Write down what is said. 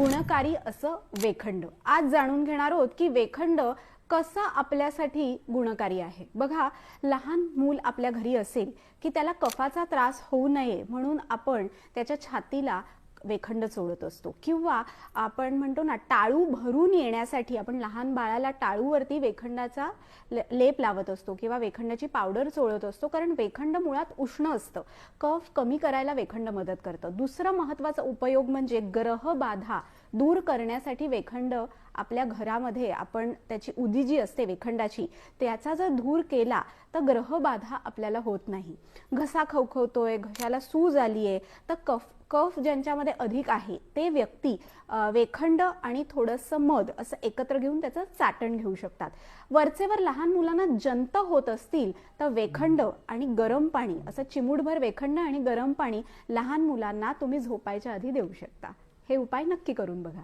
गुणकारी असं वेखंड। आज जाणून घेणार आहोत की वेखंड कसं आपल्यासाठी गुणकारी आहे। बघा, लहान मूल आपल्या घरी असेल की त्याला कफाचा त्रास होऊ नये म्हणून आपण त्याच्या छातीला वेखंड चोळत असतो, किंवा आपण म्हणतो ना टाळू भरून येण्यासाठी आपण लहान बाळाला टाळूवरती वेखंडाचा लेप लावत असतो किंवा वेखंडाची पावडर चोळत असतो, कारण वेखंड मुळात उष्ण असतं। कफ कमी करायला वेखंड मदत करतं। दुसरा महत्त्वाचा उपयोग म्हणजे ग्रहबाधा दूर करण्यासाठी वेखंड आपल्या घरामध्ये आपण त्याची उदी जी असते वेखंडाची त्याचा जर धूर केला तर ग्रहबाधा आपल्याला होत नाही। घसा खवखवतोय, घशाला सूज आली आहे तर कफ ज्यांच्यामध्ये अधिक आहे ते व्यक्ती वेखंड आणि थोडंसं मध असं एकत्र घेऊन त्याचं चाटण घेऊ शकतात। वरचेवर लहान मुलांना जंत होत असतील तर वेखंड आणि गरम पाणी असं चिमूटभर वेखंड आणि गरम पाणी लहान मुलांना तुम्ही झोपायच्या आधी देऊ शकता। हे उपाय नक्की करून बघा।